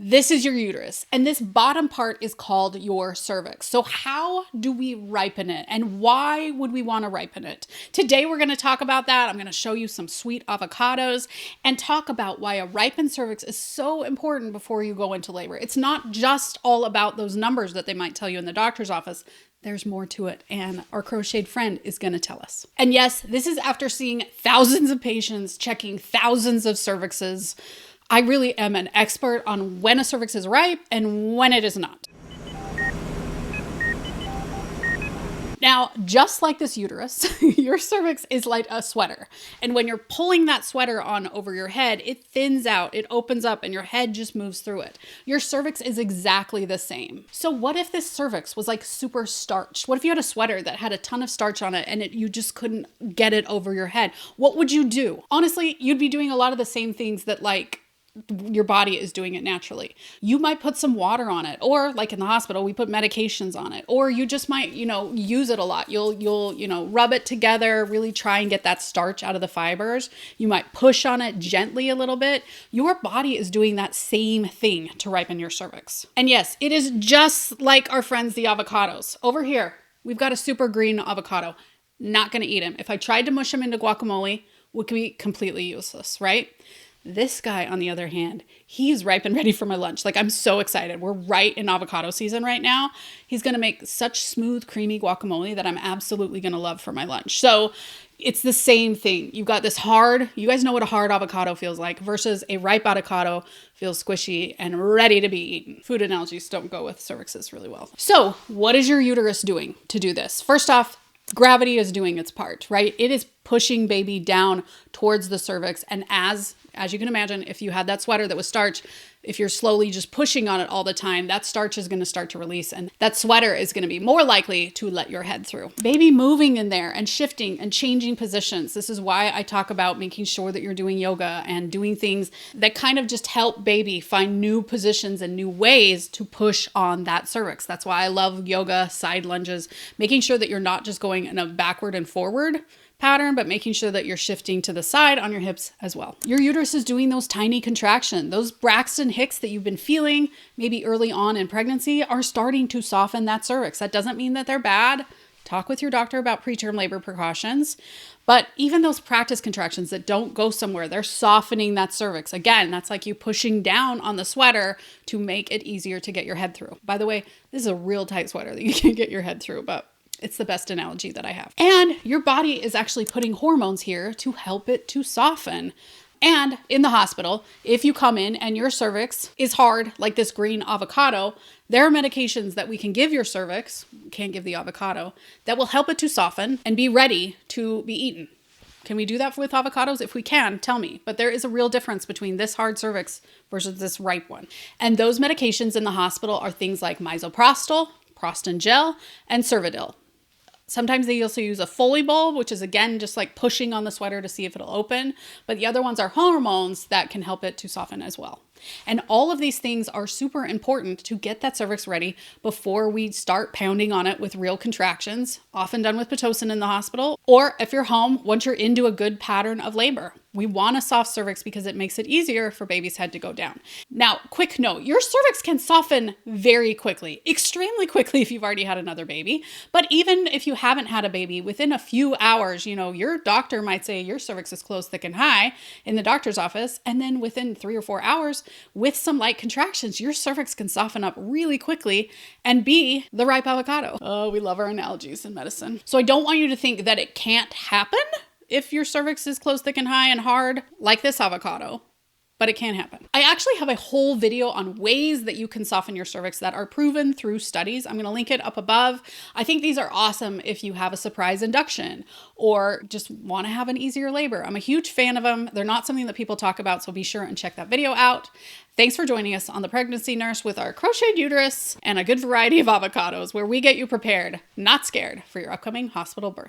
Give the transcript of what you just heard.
This is your uterus, and this bottom part is called your cervix. So how do we ripen it, and why would we want to ripen it? Today we're going to talk about that. I'm going to show you some sweet avocados and talk about why a ripened cervix is so important before you go into labor. It's not just all about those numbers that they might tell you in the doctor's office. There's more to it, and our crocheted friend is going to tell us. And yes, this is after seeing thousands of patients, checking thousands of cervixes. I really am an expert on when a cervix is ripe and when it is not. Now, just like this uterus, your cervix is like a sweater. And when you're pulling that sweater on over your head, it thins out, it opens up, and your head just moves through it. Your cervix is exactly the same. So what if this cervix was like super starched? What if you had a sweater that had a ton of starch on it and you just couldn't get it over your head? What would you do? Honestly, you'd be doing a lot of the same things that your body is doing it naturally. You might put some water on it, or like in the hospital, we put medications on it, or you just might, use it a lot. You'll rub it together, really try and get that starch out of the fibers. You might push on it gently a little bit. Your body is doing that same thing to ripen your cervix. And yes, it is just like our friends, the avocados. Over here, we've got a super green avocado. Not going to eat him. If I tried to mush him into guacamole, would be completely useless, right? This guy, on the other hand, he's ripe and ready for my lunch. I'm so excited. We're right in avocado season right now. He's going to make such smooth, creamy guacamole that I'm absolutely going to love for my lunch. So it's the same thing. You've got this hard, you guys know what a hard avocado feels like versus a ripe avocado feels squishy and ready to be eaten. Food analogies don't go with cervixes really well. So what is your uterus doing to do this? First off, gravity is doing its part, right? It is pushing baby down towards the cervix. And as you can imagine, if you had that sweater that was starch, if you're slowly just pushing on it all the time, that starch is going to start to release, and that sweater is going to be more likely to let your head through. Baby moving in there and shifting and changing positions. This is why I talk about making sure that you're doing yoga and doing things that kind of just help baby find new positions and new ways to push on that cervix. That's why I love yoga, side lunges, making sure that you're not just going in a backward and forward pattern, but making sure that you're shifting to the side on your hips as well. Your uterus is doing those tiny contractions. Those Braxton Hicks that you've been feeling maybe early on in pregnancy are starting to soften that cervix. That doesn't mean that they're bad. Talk with your doctor about preterm labor precautions. But even those practice contractions that don't go somewhere, they're softening that cervix. Again, that's like you pushing down on the sweater to make it easier to get your head through. By the way, this is a real tight sweater that you can get your head through, but it's the best analogy that I have. And your body is actually putting hormones here to help it to soften. And in the hospital, if you come in and your cervix is hard, like this green avocado, there are medications that we can give your cervix, can't give the avocado, that will help it to soften and be ready to be eaten. Can we do that with avocados? If we can, tell me. But there is a real difference between this hard cervix versus this ripe one. And those medications in the hospital are things like misoprostol, Prostin gel, and Cervidil. Sometimes they also use a Foley bulb, which is again just like pushing on the sweater to see if it'll open. But the other ones are hormones that can help it to soften as well. And all of these things are super important to get that cervix ready before we start pounding on it with real contractions, often done with Pitocin in the hospital, or if you're home, once you're into a good pattern of labor. We want a soft cervix because it makes it easier for baby's head to go down. Now, quick note, your cervix can soften very quickly, extremely quickly if you've already had another baby. But even if you haven't had a baby, within a few hours, your doctor might say your cervix is closed, thick, and high in the doctor's office. And then within 3 or 4 hours, with some light contractions, your cervix can soften up really quickly and be the ripe avocado. Oh, we love our analogies in medicine. So I don't want you to think that it can't happen if your cervix is closed, thick, and high and hard, like this avocado, but it can happen. I actually have a whole video on ways that you can soften your cervix that are proven through studies. I'm going to link it up above. I think these are awesome if you have a surprise induction or just want to have an easier labor. I'm a huge fan of them. They're not something that people talk about, so be sure and check that video out. Thanks for joining us on The Pregnancy Nurse with our crocheted uterus and a good variety of avocados, where we get you prepared, not scared, for your upcoming hospital birth.